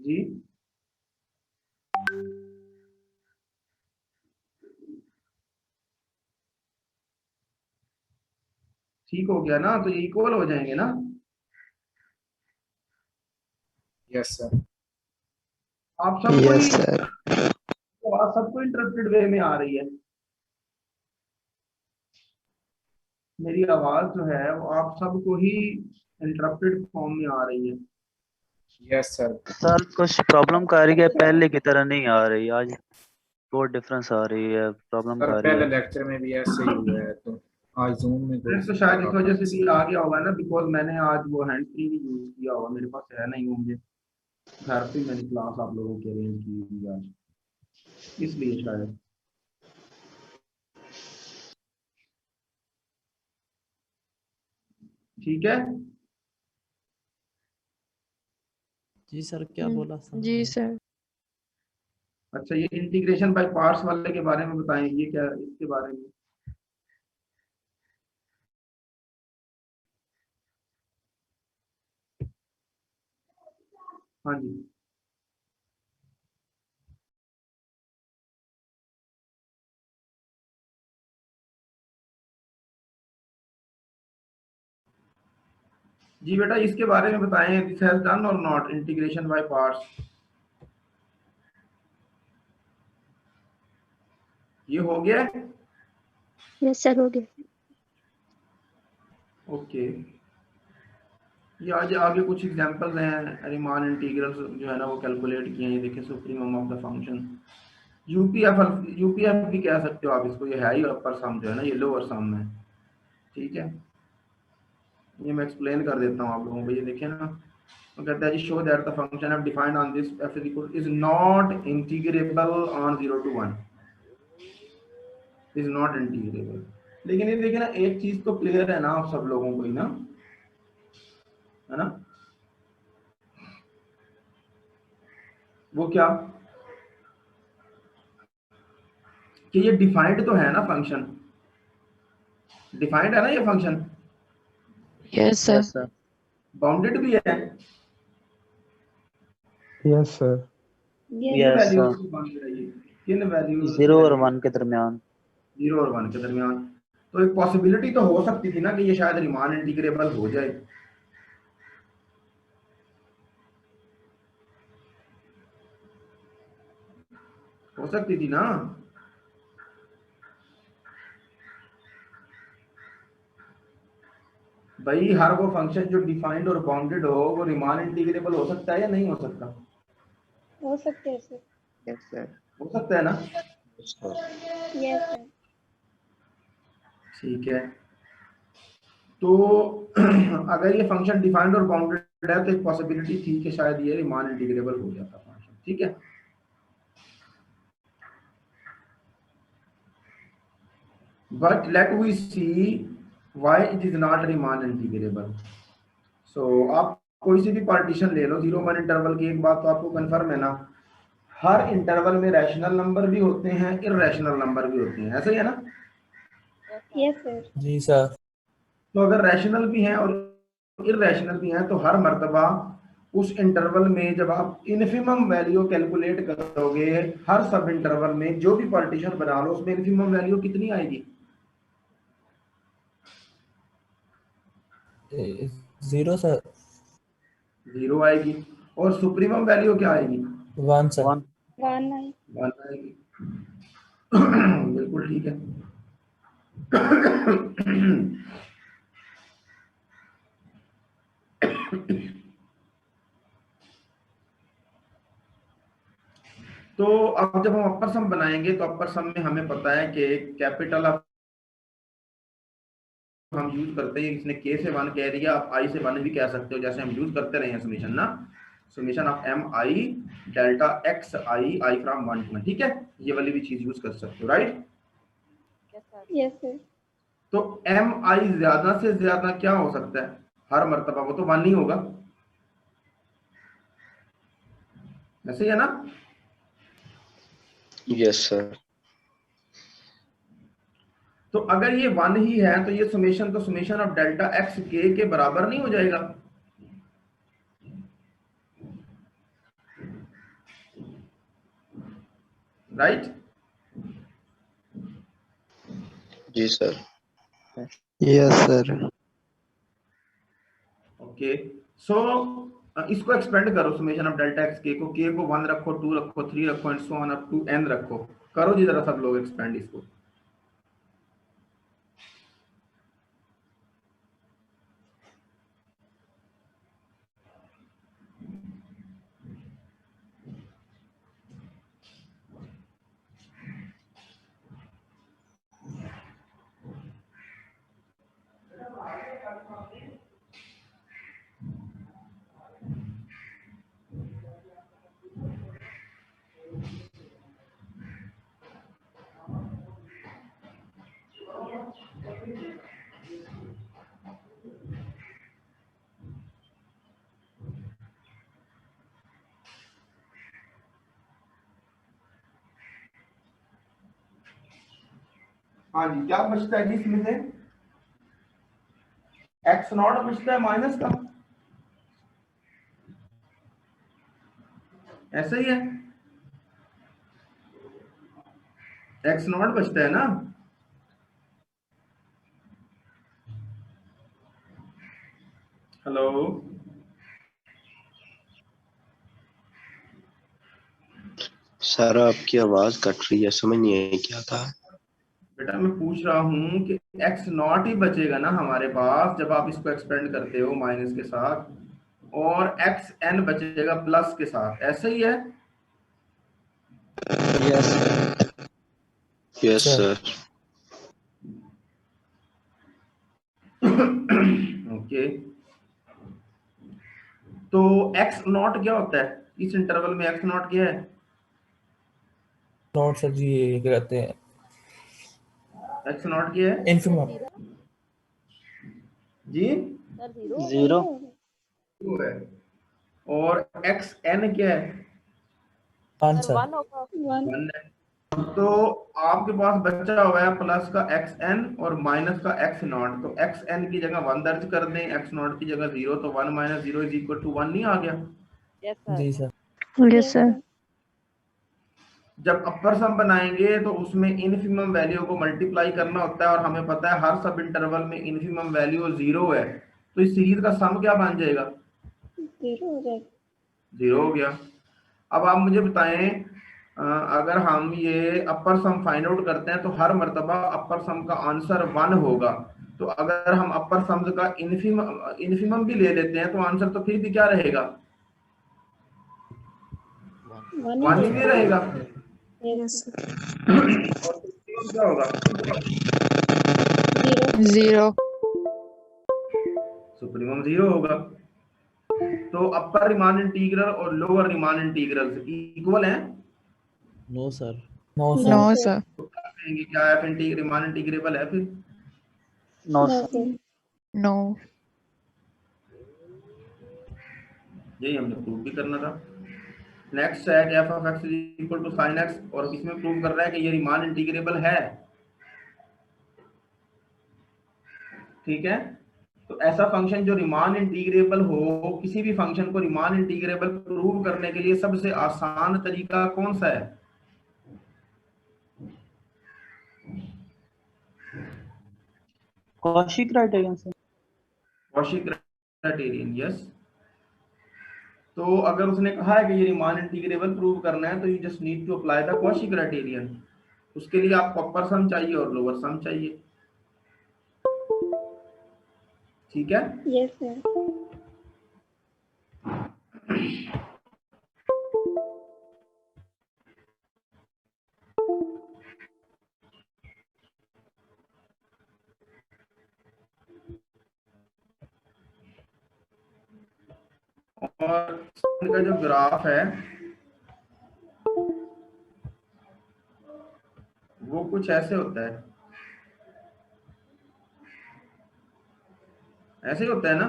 जी ठीक हो गया ना, तो ये इक्वल हो जाएंगे ना। Yes sir. आप सबको यस ही, सर। तो आप सबको इंटरप्टेड वे में आ रही है। मेरी आवाज जो है वो आप सबको ही इंटरप्टेड फॉर्म में आ रही है। Yes sir. सर कुछ प्रॉब्लम आ रही है, पहले की तरह नहीं आ रही आज, बहुत डिफरेंस आ रही है, प्रॉब्लम सर आ रही पहले है। लेक्चर में भी ऐसे ही हुआ है, तो आज जूम में फिर थोड़ी तो सी शायद इस वजह प्रॉब्लम है से भी सर। आ गया होगा ना, बिकॉज मैंने आज वो हैंड फ्री भी यूज किया होगा, मेरे पास है नहीं होंगे घर पे, मैंने क्लास आप लोगों की अरेंज की हुई आज, इसलिए शायद। ठीक है। जी सर, क्या बोला सर? जी सर। अच्छा, ये इंटीग्रेशन बाय पार्ट्स वाले के बारे में बताएं, ये क्या, इसके बारे में। हाँ जी। जी बेटा, इसके बारे में बताएं, दिस हैज डन और नॉट इंटीग्रेशन बाय पार्ट्स। ये हो गया। यस सर, हो गया। ओके, ये आज आगे कुछ एग्जांपल्स हैं, रीमान इंटीग्रल्स जो है ना वो कैलकुलेट किए हैं। ये देखिए, supremum of the function, UPF भी कह सकते हो आप इसको, ये है ही अपर सम जो है ना, ये लोअर सम है। ठीक है, ये मैं एक्सप्लेन कर देता हूँ आप लोगों को। ये देखिए ना, तो कहता है जी, show that the function F defined on this F is not integrable on 0 to 1, is not integrable. लेकिन ये देखिए ना, एक चीज तो क्लियर है ना आप सब लोगों को ही ना, है ना, वो क्या, कि ये डिफाइंड तो है ना फंक्शन, डिफाइंड है ना ये function, yes sir. Yes sir. Bounded भी है। Yes sir. किन यस यस वैल्यूज सर, से बाउंडेड है ये, किन वैल्यूज से 0 और बाउंडेड, 1 के दरमियान। 0 और 1 के दरमियान। तो एक पॉसिबिलिटी तो हो सकती थी ना कि ये शायद रीमान इंटीग्रेबल हो जाए। हो सकती थी ना। भाई हर वो फंक्शन जो डिफाइंड और बाउंडेड हो वो रीमान इंटीग्रेबल हो सकता है या नहीं हो सकता? हो सकते हैं सर। Yes sir. हो सकता है ना। Yes sir. Yes sir. ठीक है, तो अगर ये फंक्शन डिफाइंड और बाउंडेड है तो एक पॉसिबिलिटी थी कि शायद ये रीमान इंटीग्रेबल हो जाता फंक्शन। ठीक है, but let we see why it is not Riemann integrable. So आप कोई सी भी पार्टीशन ले लो 0 1 इंटरवल की, एक बात तो आपको कंफर्म है ना, हर इंटरवल में रैशनल नंबर भी होते हैं, इरैशनल नंबर भी होते हैं, ऐसा ही है ना। Yes sir. जी सर। तो अगर रैशनल भी हैं और इरैशनल भी हैं तो हर मर्तबा उस इंटरवल में जब आप इन्फिमम वैल्यू कैलकुलेट करोगे, हर सब इंटरवल में जो भी पार्टीशन बना लो उसमें इन्फिमम वैल्यू कितनी आएगी? 0 सर। 0 आएगी। और सुप्रीमम वैल्यू क्या आएगी? 1 सर। 1। 1 9। 1 आएगी। बिल्कुल ठीक है। तो अब जब हम अपर सम बनाएंगे तो अपर सम में हमें पता है कि कैपिटल ऑफ हम यूज करते हैं, इसने के से 1 कह दिया, आप आई से 1 भी कह सकते हो, जैसे हम यूज करते रहे हैं समीशन ना, summation of M I delta X I I from 1 to 1। ठीक है, ये वाली भी चीज यूज कर सकते हो, राइट। Yes sir. तो एम आई ज्यादा से ज्यादा क्या हो सकता है हर मर्तबा, वो तो 1 ही होगा, ऐसे ही है ना। Yes sir. तो अगर ये 1 ही है तो ये समेशन तो समेशन ऑफ डेल्टा एक्स के बराबर नहीं हो जाएगा? राइट? जी सर। Yes sir. ओके, सो इसको एक्सपेंड करो, समेशन ऑफ डेल्टा एक्स के को 1 रखो, 2 रखो, 3 रखो and so on up to n रखो। करो जी जरा सब लोग एक्सपेंड इसको। हाँ जी, क्या बचता है जी इसमें से? एक्स नॉट बचता है माइनस का, ऐसा ही है, एक्स नॉट बचता है ना। हेलो, सर आपकी आवाज कट रही है, समझ नहीं आई क्या था। बेटा मैं पूछ रहा हूँ कि एक्स नॉट ही बचेगा ना हमारे पास जब आप इसको एक्सपेंड करते हो माइनस के साथ, और एक्स एन बचेगा प्लस के साथ, ऐसा ही है? Yes yes sir. Sir. Okay, तो एक्स नॉट क्या होता है इस इंटरवल में? एक्स नॉट क्या है? नोट सर जी ये कहते हैं एक्स नॉट क्या है इन्फिमम। जी? जीरो। वो है। और एक्स एन क्या है? 1 सर। 1 1 है। तो आपके पास बचा हुआ है प्लस का एक्स एन और माइनस का एक्स नॉट, तो एक्स एन की जगह 1 दर्ज कर दें, एक्स नॉट की जगह 0, तो 1 माइनस 0 इज इक्वल टू 1 नहीं आ गया? जी सर। Yes, sir. जब अपर सम बनाएंगे तो उसमें इनफिमम वैल्यू को मल्टीप्लाई करना होता है, और हमें पता है हर सब इंटरवल में इनफिमम वैल्यू 0 है, तो इस सीरीज का सम क्या बन जाएगा? 0 हो जाएगा। 0 हो गया। अब आप मुझे बताएं, अगर हम ये अपर सम फाइंड आउट करते हैं तो हर मर्तबा अपर सम का आंसर 1 होगा, तो अगर हम अपर सम का इनफिमम भी ले लेते हैं तो आंसर तो फिर भी क्या रहेगा? 1 1 ही ही नहीं रहेगा। रहेगा। Yes, sir. और सुप्रीमम क्या होगा? 0. सुप्रीमम 0 होगा। तो अपर रिमान इंटीग्रल और लोअर रिमान इंटीग्रल इक्वल हैं? No sir. No no sir. No, sir. sir. तो क्या कहेंगे, क्या एफ रिमान इंटीग्रेबल है फिर? No no sir. Sir. No. यही हमने प्रूव भी करना था। नेक्स्ट है कि F of X is equal to sine X, और इसमें प्रूव कर रहा है कि ये रिमान इंटीग्रेबल है। ठीक है, तो ऐसा फंक्शन जो रिमान इंटीग्रेबल हो, किसी भी फंक्शन को रिमान इंटीग्रेबल प्रूव करने के लिए सबसे आसान तरीका कौन सा है? Cauchy criterion sir. Cauchy criterion, yes. तो अगर उसने कहा है कि ये रिमान इंटीग्रेबल प्रूव करना है तो you just need to apply the Cauchy criterion. उसके लिए आपको अपर सम चाहिए और लोअर सम चाहिए। ठीक है, यस सर। और इनका जो ग्राफ है वो कुछ ऐसे होता है, ऐसे ही होता है ना।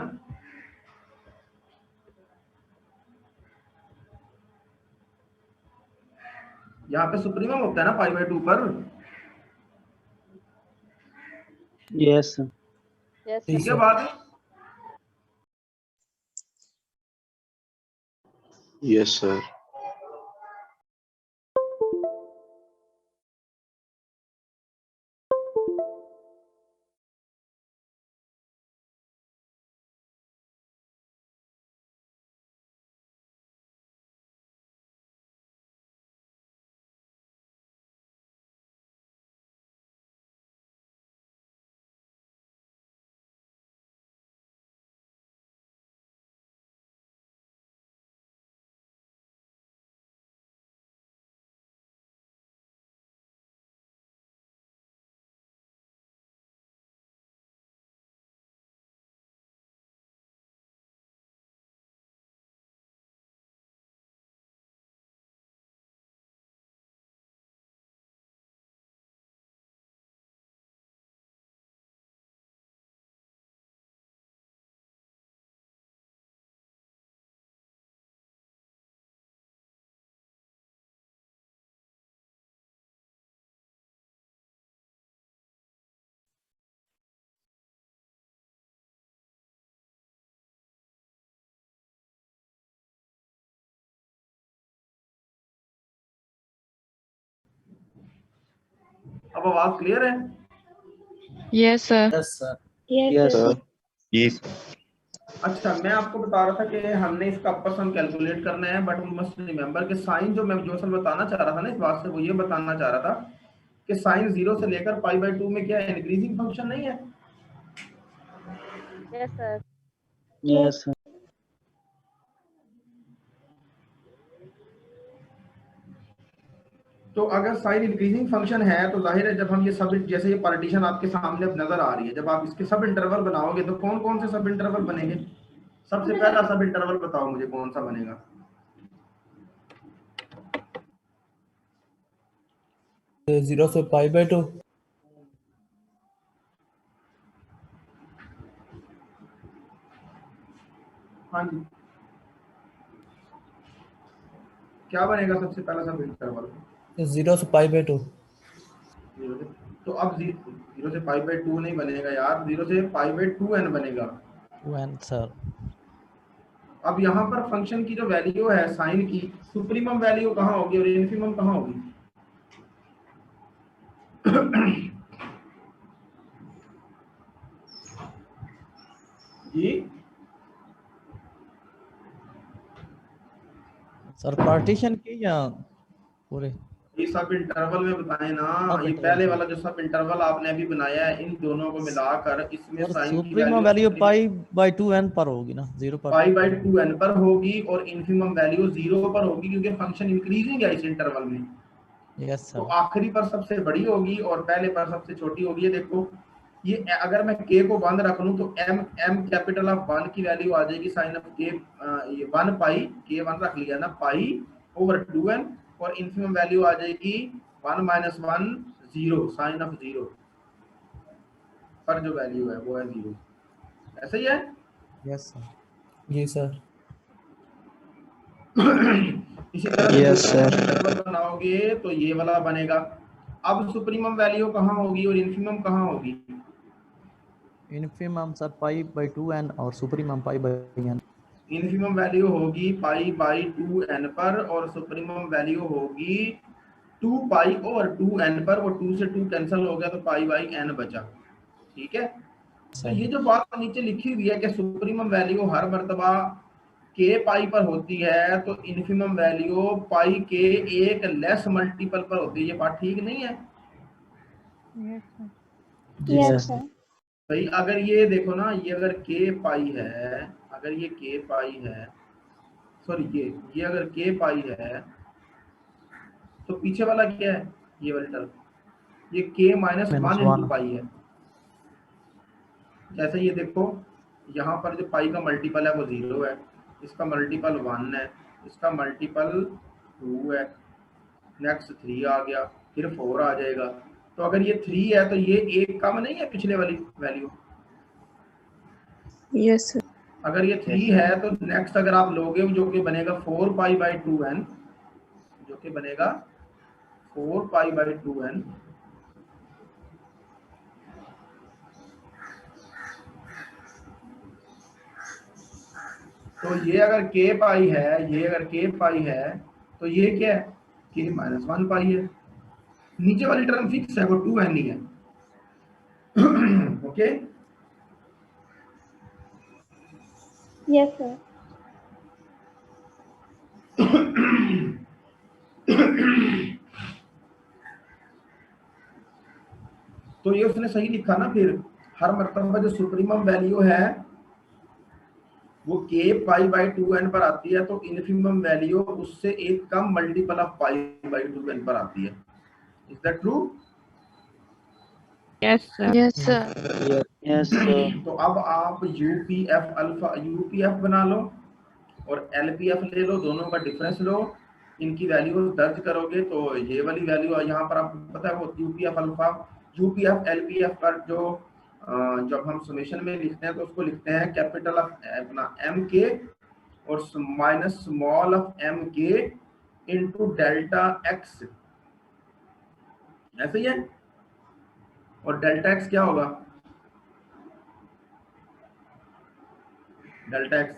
यहाँ पे सुप्रीमम होता है ना π/2 पर। Yes sir. जी ठीक है सर। बात? Yes sir. अब आवाज क्लियर है? Yes, sir. Yes, sir. Yes, Yes, sir. Yes. अच्छा, मैं आपको बता रहा था कि हमने इसका अपर सम कैलकुलेट करना है, बट वी मस्ट रिमेंबर कि साइन जो मैं जो असल बताना चाह रहा था ना इस बात से, वो ये बताना चाह रहा था कि साइन 0 से लेकर π/2 में क्या है, इंक्रीजिंग फंक्शन नहीं है? Yes, sir. yes, sir. तो अगर साइन इंक्रीजिंग फंक्शन है तो जाहिर है जब हम ये सब, जैसे ये पार्टीशन आपके सामने अब नजर आ रही है, जब आप इसके सब इंटरवल बनाओगे तो कौन कौन से सब इंटरवल बनेंगे? सबसे पहला सब इंटरवल बताओ मुझे कौन सा बनेगा? 0 से π/2. हाँ जी, क्या बनेगा सबसे पहला सब इंटरवल? 0 से π/2. 0 से, तो अब 0 से π/2 नहीं बनेगा यार, 0 से π/2n बनेगा। 1, sir. अब यहाँ पर फंक्शन की जो वैल्यू है साइन की, सुप्रीमम वैल्यू कहाँ होगी और इन्फिमम कहाँ होगी? जी सर पार्टीशन की या पूरे? ये सब इंटरवल में बताएं ना, सब ये इंटरवल पहले में। वाला जो सब इंटरवल आपने अभी बनाया है, इन दोनों को मिलाकर इसमें और साइन की सुप्रीमम वैल्यू वैल्यू π/2n पर होगी ना, 0 पर π/2n पर होगी और इन्फिमम वैल्यू 0 पर होगी, क्योंकि फंक्शन इंक्रीजिंग है इस इंटरवल में। यस तो सर. आखिरी पर सबसे बड़ी होगी और पहले पर सबसे छोटी होगी। ये देखो, ये अगर मैं k को 1 रख लूं तो m कैपिटल ऑफ 1 की वैल्यू आ जाएगी साइन ऑफ k, ये 1 पाई, k 1 रख लिया ना, π/2n, और इन्फिमम वैल्यू आ जाएगी 1 - 1 0, साइन ऑफ 0 पर जो वैल्यू है वो है 0। ऐसा ही है? Yes sir. जी सर. इसी तरह से Yes, दूसरा sir. इंटरवल बनाओगे तो ये वाला बनेगा। अब सुप्रीमम वैल्यू कहाँ होगी और इन्फिमम कहाँ होगी? इन्फिमम सर π/2n और सुप्रीमम π/n. इन्फिमम वैल्यू होगी π/2n पर और सुप्रीमम वैल्यू होगी 2π/2n पर। वो 2 से 2 कैंसिल हो गया तो π/n बचा। ठीक है, तो ये जो बात नीचे लिखी हुई है कि सुप्रीमम वैल्यू हर मर्तबा k पाई पर होती है तो इन्फिमम वैल्यू पाई के एक लेस मल्टीपल पर होती है, ये बात ठीक नहीं है? Yes, sir. Yes, sir. भाई अगर ये देखो ना, ये अगर k पाई है, अगर ये k पाई है, सॉरी ये अगर k पाई है तो पीछे वाला क्या है? ये वाली टर्म, ये k -1 इंटू पाई है। जैसे ये देखो, यहाँ पर जो पाई का मल्टीपल है वो 0 है, इसका मल्टीपल 1 है, इसका मल्टीपल 2 है, नेक्स्ट 3 आ गया, फिर 4 आ जाएगा। तो अगर ये 3 है तो ये एक कम नहीं है पिछले वाली वैल्यू? Yes, sir. अगर ये 3 है तो नेक्स्ट अगर आप लोगे जो कि बनेगा 4π/2n, जो कि बनेगा 4π/2n। तो ये अगर k पाई है, ये अगर k पाई है तो ये क्या है? k -1 पाई है। नीचे वाली टर्म फिक्स है, वो 2n ही है। Okay, Yes, sir. तो ये उसने सही लिखा ना, फिर हर मर्तबा जो सुप्रीमम वैल्यू है वो k π/2n पर आती है तो इन्फिमम वैल्यू उससे एक कम मल्टीपल ऑफ π/2n पर आती है। Is that true? Yes, sir. Yes, sir. yes, sir. तो अब आप यूपीएफ अल्फा, यूपीएफ बना लो और एलपीएफ ले लो, दोनों का डिफरेंस लो, इनकी वैल्यू दर्ज करोगे तो ये वाली वैल्यू यहाँ पर आपको पता है वो यूपीएफ अल्फा, यूपीएफ एलपीएफ पर जो जब हम समेशन में लिखते हैं तो उसको लिखते हैं कैपिटल ऑफ अपना एम के और माइनस स्मॉल ऑफ एम के इंटू डेल्टा एक्स। ऐसे ही है? और डेल्टा एक्स क्या होगा? डेल्टा एक्स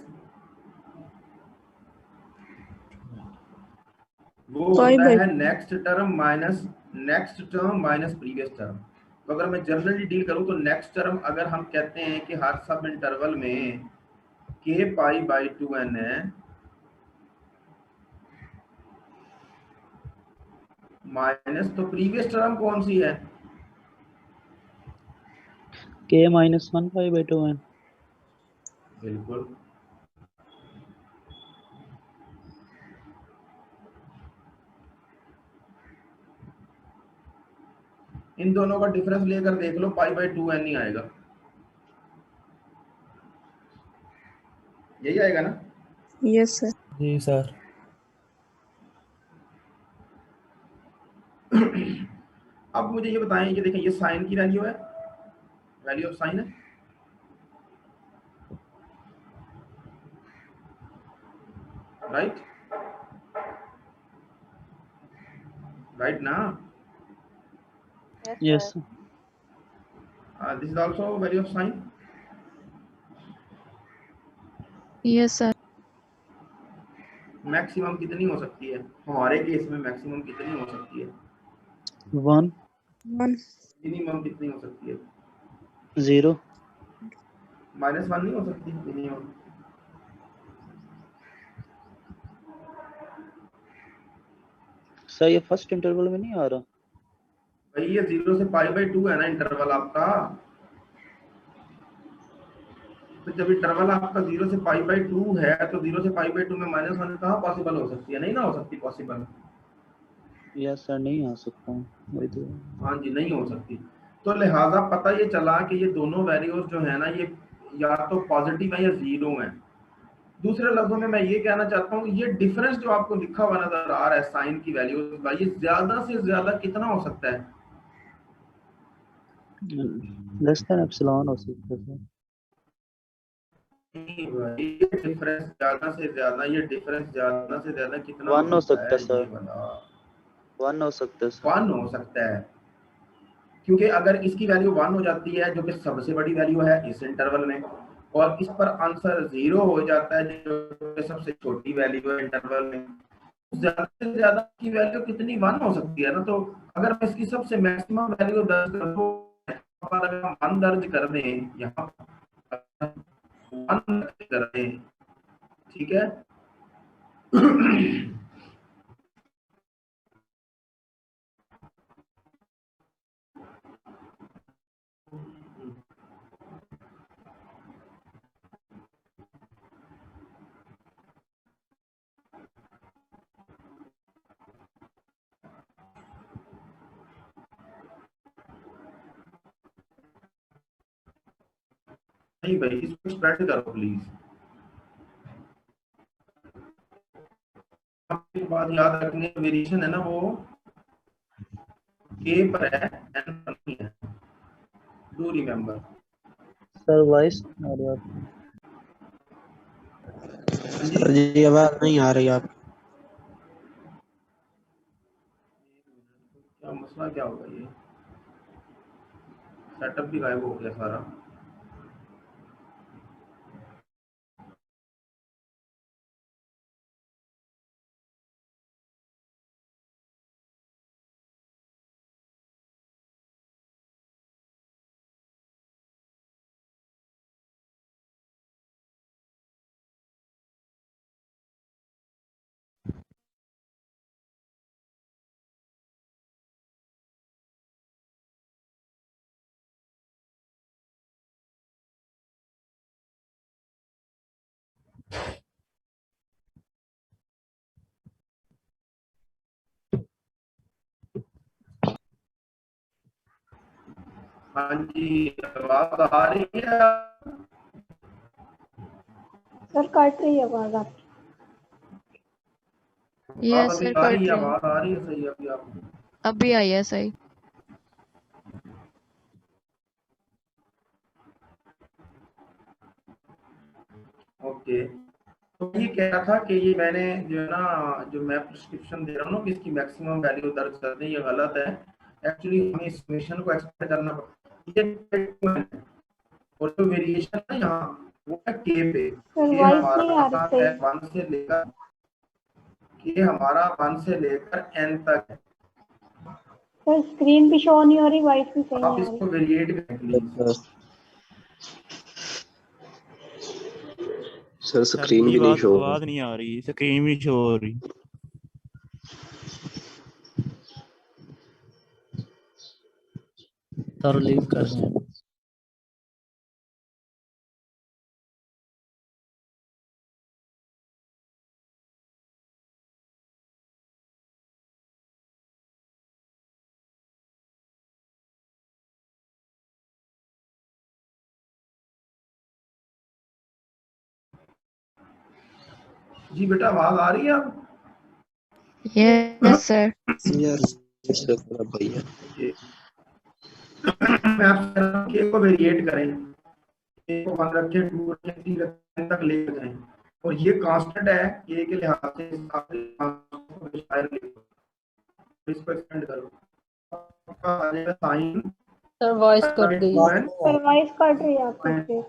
वो होता है next term minus next term minus previous term. तो अगर मैं जनरली डील करूं तो नेक्स्ट टर्म अगर हम कहते हैं कि हर सब इंटरवल में k पाई बाई 2n है माइनस, तो प्रीवियस टर्म कौन सी है? k minus 1 pi by 2n। बिल्कुल। इन दोनों का डिफरेंस लेकर देख लो, पाई बाई 2n ही आएगा, यही आएगा ना? Yes, sir. जी सर। अब मुझे ये बताएं, ये देखें, ये साइन की वैल्यू है, वैल्यू ऑफ साइन है, राइट? राइट ना? Yes sir। This is also value of sine. Yes, sir. Maximum कितनी हो सकती है हमारे केस में? मैक्सिमम कितनी हो सकती है? 1 1. मिनिमम कितनी हो सकती है? 0। -1 नहीं हो सकती मिनिमम? सर ये फर्स्ट इंटरवल में नहीं आ रहा। भाई ये 0 से पाई बाई 2 है ना इंटरवल आपका, तो जब इंटरवल आपका 0 से पाई बाई 2 है तो 0 से पाई बाई 2 में -1 कहाँ पॉसिबल हो सकती है? नहीं ना हो सकती पॉसिबल। यस सर नहीं आ सकता हूँ, वही तो। हाँ जी, नहीं हो सकती। तो लिहाजा पता ये चला कि ये दोनों वैल्यूज जो है ना, ये या तो पॉजिटिव है या जीरो है। दूसरे लफ्जों में मैं ये कहना चाहता हूँ, ये डिफरेंस जो आपको लिखा हुआ नजर आ रहा है साइन की वैल्यूज का, ये ज्यादा से ज्यादा कितना हो सकता है? लेस देन एप्सिलॉन हो सकता है सर। नहीं भाई, ये डिफरेंस ज्यादा से ज्यादा, ये डिफरेंस ज्यादा से ज्यादा कितना 1 हो सकता है सर। ये वाला 1 हो सकता है सर। 1 हो सकता है, क्योंकि अगर इसकी वैल्यू 1 हो जाती है जो कि सबसे बड़ी वैल्यू है इस इंटरवल में, और इस पर आंसर 0 हो जाता है जो कि सबसे छोटी वैल्यू है इंटरवल में, ज्यादा से ज्यादा की वैल्यू कितनी? 1 हो सकती है ना। तो अगर मैं इसकी सबसे मैक्सिमम वैल्यू दर्ज कर दूं, अगर हम 1 दर्ज कर दें, यहाँ 1 दर्ज कर दें, ठीक है? नहीं भाई, इसको स्प्रेड करो प्लीज। एक बात याद रखनी है, वेरिएशन है ना वो k पर है, n पर नहीं है, डू रिमेम्बर। सर वॉइस आ रही है आपकी। सर जी आवाज नहीं आ रही आप। क्या मसला क्या होगा? ये सेटअप भी गायब हो गया सारा। हाँ जी, आवाज आ रही है? सर कट रही है आवाज आपकी। Yes, अभी sir. आ रही कट है, रही है। आवाज आ रही है सही अभी आपको? अभी आई है सही। ओके, तो ये कह रहा था कि ये मैंने जो है ना, जो मैं प्रिस्क्रिप्शन दे रहा हूँ ना कि इसकी मैक्सिमम वैल्यू दर्ज कर दें, ये गलत है। एक्चुअली हमें इस इक्वेशन को एक्सप्लेन करना पड़ता है। और जो वेरिएशन है यहाँ वो है k पे। सर ये वॉइस नहीं आ हमारा रही है सही। 1 से लेकर, ये हमारा 1 से लेकर n तक है। सर स्क्रीन भी शो नहीं हो रही, वॉइस भी सही आप नहीं आ इसको रही। वेरिएट करें प्लीज। सर स्क्रीन भी नहीं शो हो आवाज नहीं आ रही, स्क्रीन भी शो हो रही। सर लीव कर रहे हैं। जी बेटा आवाज आ रही है अब? Yes, sir. यस सर भैया। ये मैं आपसे कह रहा हूँ कि एक को वेरिएट करें, एक को 1 रखें, 2 रखें, 3 रखें, तक ले जाएं। और ये कांस्टेंट है, ये के लिहाज से इसको एक्सपेंड करो, आपका आ जाएगा साइन सर वॉइस कट गई। सर वॉइस कट रही है आपकी।